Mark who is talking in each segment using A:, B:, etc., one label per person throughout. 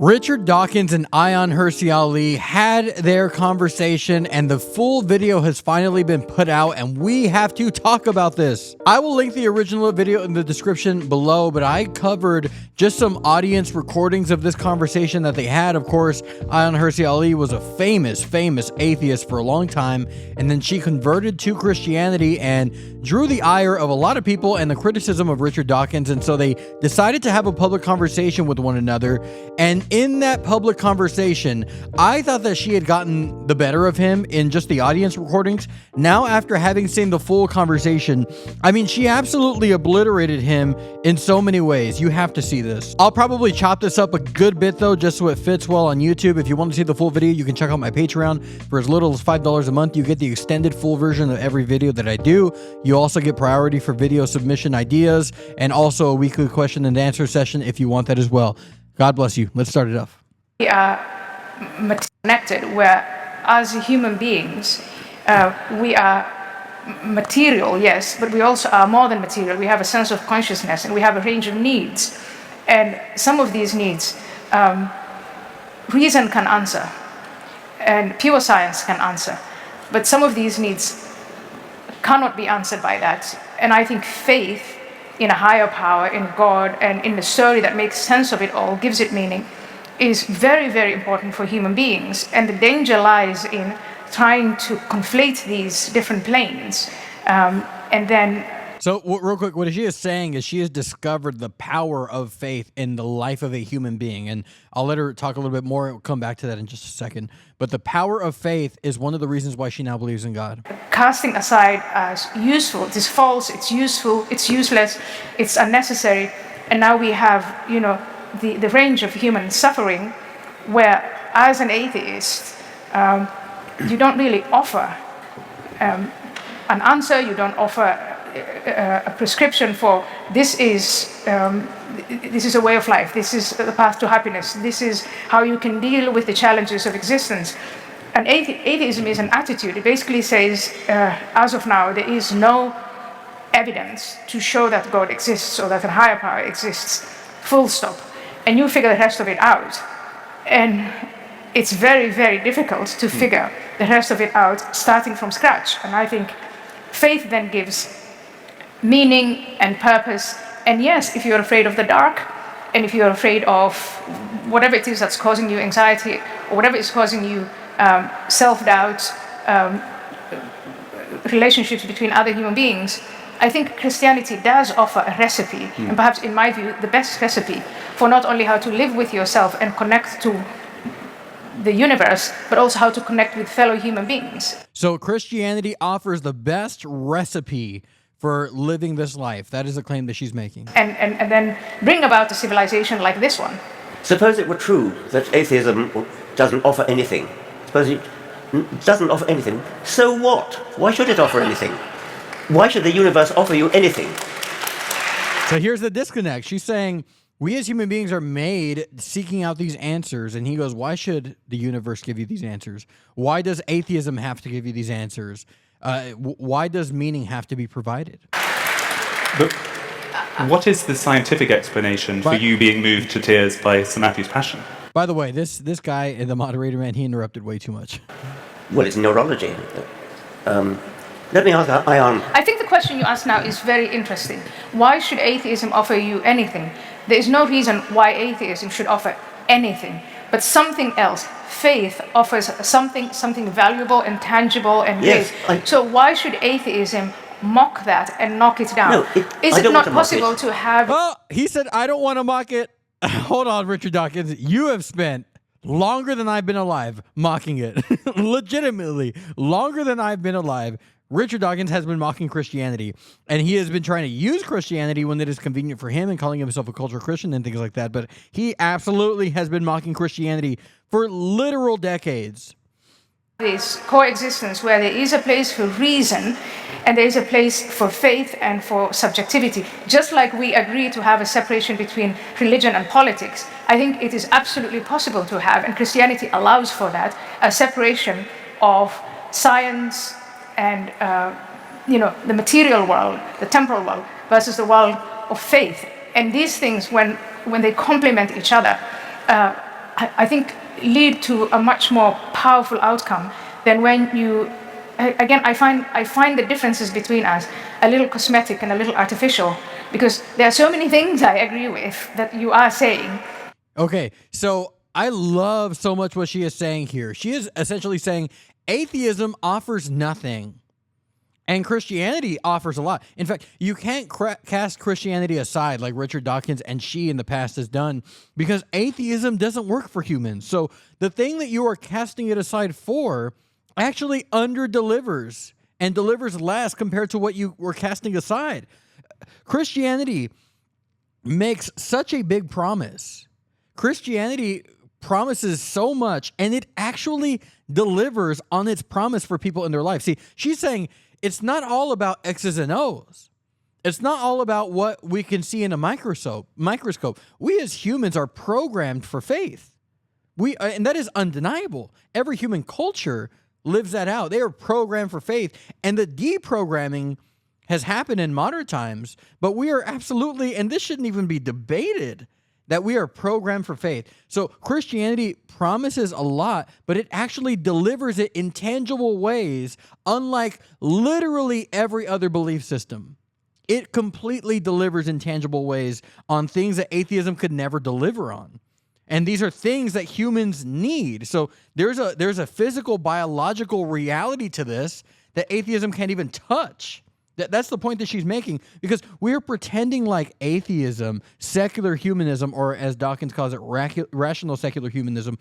A: Richard Dawkins and Ayan Hirsi had their conversation, and the full video has finally been put out, and we have to talk about this. I will link the original video in the description below, but I covered just some audience recordings of this conversation that they had. Of course, Ayan Hirsi was a famous atheist for a long time, and then she converted to Christianity and drew the ire of a lot of people and the criticism of Richard Dawkins, and so they decided to have a public conversation with one another. And in that public conversation, I thought that she had gotten the better of him in just the audience recordings. Now, after having seen the full conversation, I mean, she absolutely obliterated him in so many ways. You have to see this. I'll probably chop this up a good bit though, just so it fits well on YouTube. If you want to see the full video, you can check out my Patreon. For as little as $5 a month, you get the extended full version of every video that I do. You also get priority for video submission ideas and also a weekly question and answer session if you want that as well. God bless you. Let's start it off.
B: We are connected, where as human beings, we are material, yes, but we also are more than material. We have a sense of consciousness and we have a range of needs. And some of these needs, reason can answer and pure science can answer. But some of these needs cannot be answered by that. And I think faith in a higher power, in God, and in the story that makes sense of it all, gives it meaning, is very important for human beings. And the danger lies in trying to conflate these different planes. And then...
A: So real quick, what she is saying is she has discovered the power of faith in the life of a human being. And I'll let her talk a little bit more. We'll come back to that in just a second. But the power of faith is one of the reasons why she now believes in God.
B: Casting aside as useful, it is false, it's useful, it's useless, it's unnecessary. And now we have, the range of human suffering where, as an atheist, you don't really offer an answer, you don't offer a prescription for this is a way of life, this is the path to happiness, this is how you can deal with the challenges of existence. And atheism is an attitude. It basically says, as of now, there is no evidence to show that God exists or that a higher power exists, full stop. And you figure the rest of it out. And it's very difficult to figure the rest of it out starting from scratch. And I think faith then gives meaning and purpose. And yes, if you're afraid of the dark, and if you're afraid of whatever it is that's causing you anxiety, or whatever is causing you self-doubt, relationships between other human beings, I think Christianity does offer a recipe, and perhaps in my view, the best recipe for not only how to live with yourself and connect to the universe, but also how to connect with fellow human beings.
A: So Christianity offers the best recipe for living this life. That is a claim that she's making.
B: And then bring about a civilization like this one.
C: Suppose it were true that atheism doesn't offer anything. Suppose it doesn't offer anything. So what? Why should it offer anything? Why should the universe offer you anything?
A: So here's the disconnect. She's saying, we as human beings are made seeking out these answers. And he goes, why should the universe give you these answers? Why does atheism have to give you these answers? Why does meaning have to be provided?
D: But what is the scientific explanation for you being moved to tears by Sir Matthew's passion?
A: By the way, this guy, the moderator, man, he interrupted way too much.
C: Well, it's neurology. Let me ask Ayan.
B: I think the question you ask now is very interesting. Why should atheism offer you anything? There is no reason why atheism should offer anything, but something else. Faith offers something valuable and tangible and
C: yes,
B: great. So why should atheism mock that and knock it down?
C: No,
B: is it not possible to have...
A: Oh, he said, I don't want to mock it. Hold on, Richard Dawkins. You have spent longer than I've been alive mocking it. Legitimately, longer than I've been alive. Richard Dawkins has been mocking Christianity, and he has been trying to use Christianity when it is convenient for him and calling himself a cultural Christian and things like that. But he absolutely has been mocking Christianity for literal decades.
B: This coexistence where there is a place for reason and there is a place for faith and for subjectivity. Just like we agree to have a separation between religion and politics, I think it is absolutely possible to have, and Christianity allows for that, a separation of science and the material world, the temporal world, versus the world of faith. And these things, when they complement each other, I think, lead to a much more powerful outcome than when you, again, I find the differences between us a little cosmetic and a little artificial, because there are so many things I agree with that you are saying.
A: Okay, so I love so much what she is saying here. She is essentially saying atheism offers nothing, and Christianity offers a lot. In fact, you can't cast Christianity aside like Richard Dawkins and she in the past has done, because atheism doesn't work for humans. So the thing that you are casting it aside for actually under-delivers and delivers less compared to what you were casting aside. Christianity makes such a big promise. Christianity promises so much, and it actually delivers on its promise for people in their life. See, she's saying it's not all about X's and O's. It's not all about what we can see in a microscope. We as humans are programmed for faith. And that is undeniable. Every human culture lives that out. They are programmed for faith, and the deprogramming has happened in modern times, but we are absolutely, and this shouldn't even be debated, that we are programmed for faith. So Christianity promises a lot, but it actually delivers it in tangible ways, unlike literally every other belief system. It completely delivers in tangible ways on things that atheism could never deliver on. And these are things that humans need. So there's a physical, biological reality to this that atheism can't even touch. That's the point that she's making, because we're pretending like atheism, secular humanism, or as Dawkins calls it, rational secular humanism,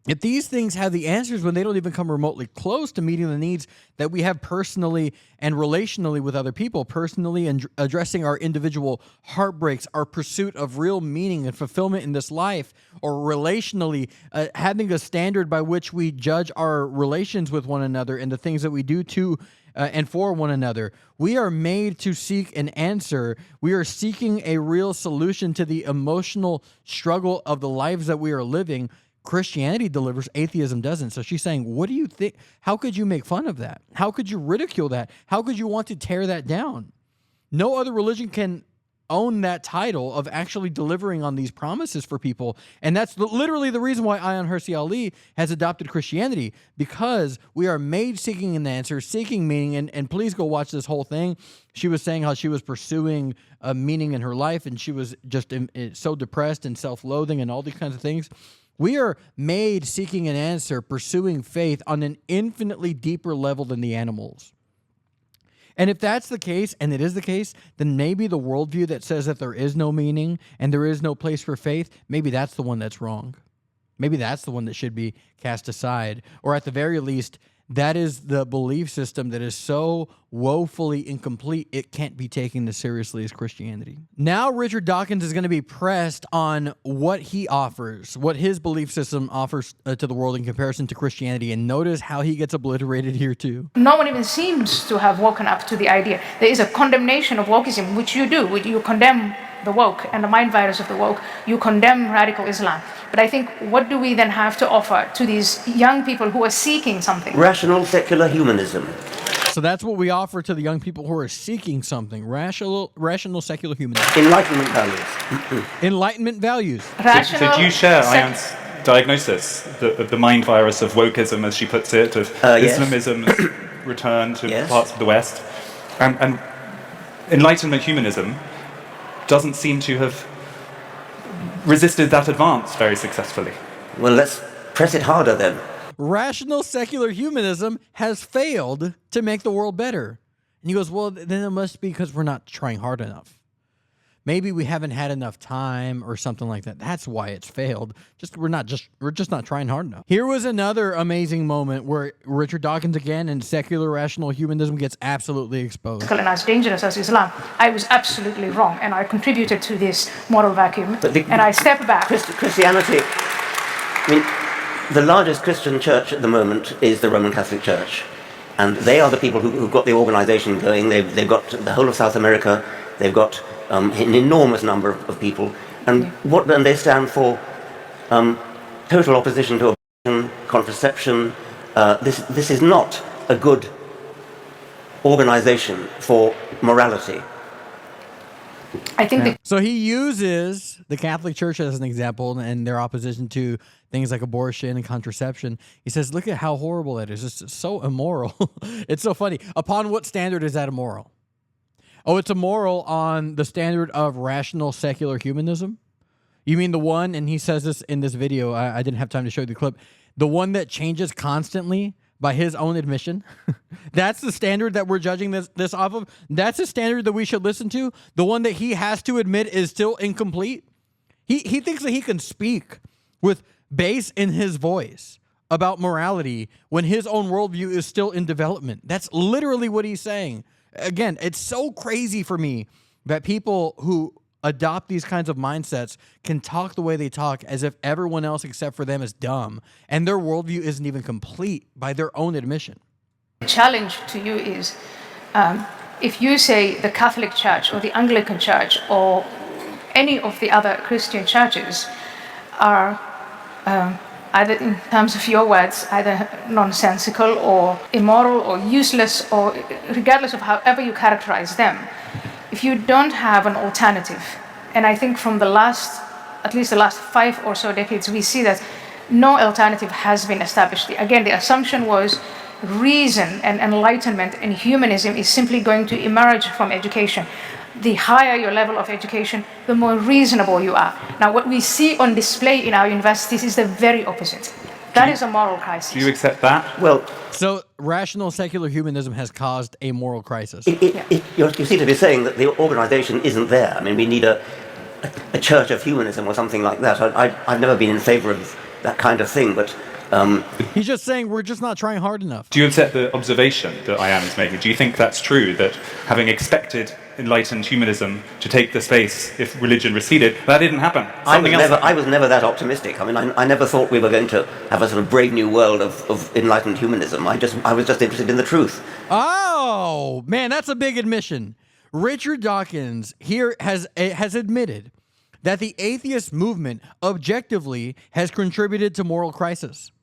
A: if these things have the answers when they don't even come remotely close to meeting the needs that we have personally and relationally with other people, personally and addressing our individual heartbreaks, our pursuit of real meaning and fulfillment in this life, or relationally having a standard by which we judge our relations with one another and the things that we do to and for one another. We are made to seek an answer. We are seeking a real solution to the emotional struggle of the lives that we are living. Christianity delivers, atheism doesn't. So she's saying, what do you think? How could you make fun of that? How could you ridicule that? How could you want to tear that down? No other religion can own that title of actually delivering on these promises for people. And that's literally the reason why Ayan Hirsi Ali has adopted Christianity, because we are made seeking an answer, seeking meaning. And please go watch this whole thing. She was saying how she was pursuing a meaning in her life, and she was just so depressed and self-loathing and all these kinds of things. We are made seeking an answer, pursuing faith on an infinitely deeper level than the animals. And if that's the case, and it is the case, then maybe the worldview that says that there is no meaning and there is no place for faith, maybe that's the one that's wrong. Maybe that's the one that should be cast aside. Or at the very least, that is the belief system that is so woefully incomplete, it can't be taken as seriously as Christianity. Now Richard Dawkins is going to be pressed on what he offers, what his belief system offers to the world in comparison to Christianity. And notice how he gets obliterated here too.
B: No one even seems to have woken up to the idea. There is a condemnation of wokeism, which you do. You condemn the woke and the mind virus of the woke. You condemn radical Islam. But I think, what do we then have to offer to these young people who are seeking something?
C: Rational secular humanism.
A: So that's what we offer to the young people who are seeking something. Rational secular humanism.
C: Enlightenment values.
A: Enlightenment values.
D: So do you share Ayan's diagnosis of the mind virus of wokeism, as she puts it, of
C: yes.
D: Islamism's return to
C: Yes.
D: parts of the West? And Enlightenment humanism doesn't seem to have resisted that advance very successfully.
C: Well, let's press it harder then.
A: Rational secular humanism has failed to make the world better. And he goes, well, then it must be because we're not trying hard enough. Maybe we haven't had enough time or something like that. That's why it's failed. We're just not trying hard enough. Here was another amazing moment where Richard Dawkins again and secular rational humanism gets absolutely exposed.
B: And as dangerous as Islam, I was absolutely wrong, and I contributed to this moral vacuum. And I step back.
C: Christianity, I mean, the largest Christian church at the moment is the Roman Catholic Church. And they are the people who've got the organization going. They've got the whole of South America. They've got an enormous number of people. And they stand for total opposition to abortion, contraception. This is not a good organization for morality.
B: I think that
A: So he uses the Catholic Church as an example and their opposition to things like abortion and contraception. He says, look at how horrible that is. It's so immoral. It's so funny. Upon what standard is that immoral? Oh, it's immoral on the standard of rational secular humanism? You mean the one, and he says this in this video, I didn't have time to show you the clip, the one that changes constantly by his own admission? That's the standard that we're judging this off of? That's a standard that we should listen to? The one that he has to admit is still incomplete? He thinks that he can speak with bass in his voice about morality when his own worldview is still in development. That's literally what he's saying. Again, it's so crazy for me that people who adopt these kinds of mindsets can talk the way they talk as if everyone else except for them is dumb, and their worldview isn't even complete by their own admission.
B: the challenge to you is if you say the Catholic Church or the Anglican Church or any of the other Christian churches are either, in terms of your words, either nonsensical or immoral or useless, or regardless of however you characterize them, if you don't have an alternative, and I think from at least the last 5 or so decades, we see that no alternative has been established. Again, the assumption was reason and enlightenment and humanism is simply going to emerge from education. The higher your level of education, the more reasonable you are. Now, what we see on display in our universities is the very opposite. That is a moral crisis.
D: Do you accept that?
C: Well,
A: So rational secular humanism has caused a moral crisis.
C: you seem to be saying that the organization isn't there. I mean, we need a church of humanism or something like that. I've never been in favor of that kind of thing, but...
A: He's just saying we're just not trying hard enough.
D: Do you accept the observation that Ayan is making? Do you think that's true, that having expected enlightened humanism to take the space if religion receded, that didn't happen?
C: I was never that optimistic. I mean, I never thought we were going to have a sort of brave new world of enlightened humanism. I was just interested in the truth.
A: Oh, man, that's a big admission. Richard Dawkins here has admitted that the atheist movement objectively has contributed to moral crisis.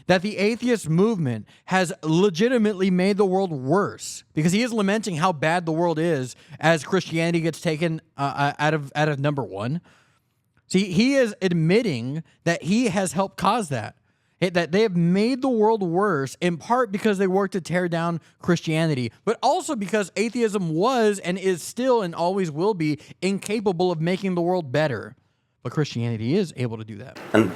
A: That the atheist movement has legitimately made the world worse, because he is lamenting how bad the world is as Christianity gets taken out of number one. See, he is admitting that he has helped cause that they have made the world worse, in part because they worked to tear down Christianity, but also because atheism was and is still and always will be incapable of making the world better. But Christianity is able to do that.
C: And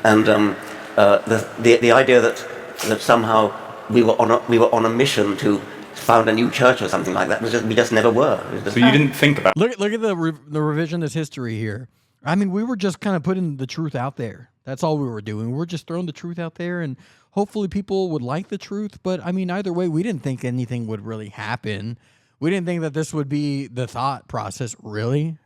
C: the idea that somehow we were on a mission to found a new church or something like that, we just never were.
D: So you didn't think about it?
A: Look at the revisionist history here. I mean, we were just kind of putting the truth out there. That's all we were doing. We're just throwing the truth out there, and hopefully people would like the truth. But I mean, either way, we didn't think anything would really happen. We didn't think that this would be the thought process. Really?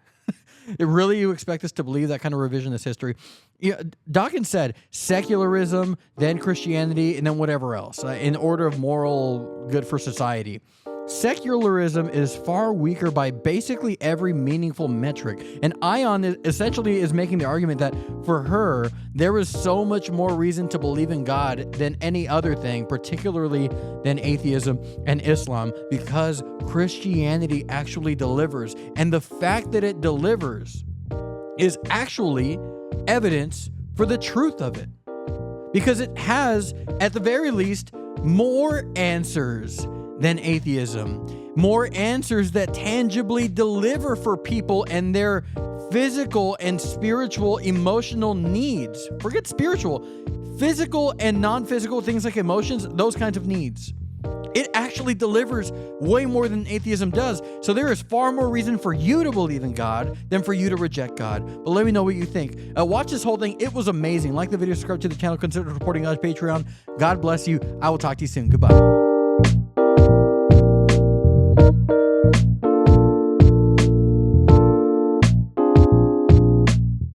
A: Really, you expect us to believe that kind of revisionist history? Yeah, Dawkins said secularism, then Christianity, and then whatever else in order of moral good for society. Secularism is far weaker by basically every meaningful metric. And Ayan essentially is making the argument that for her, there is so much more reason to believe in God than any other thing, particularly than atheism and Islam, because Christianity actually delivers. And the fact that it delivers is actually evidence for the truth of it. Because it has, at the very least, more answers than atheism, more answers that tangibly deliver for people and their physical and spiritual emotional needs. Forget spiritual, physical and non-physical things like emotions, those kinds of needs. It actually delivers way more than atheism does. So there is far more reason for you to believe in God than for you to reject God. But let me know what you think. Watch this whole thing. It was amazing. Like the video, subscribe to the channel, consider supporting us on Patreon. God bless you. I will talk to you soon. Goodbye.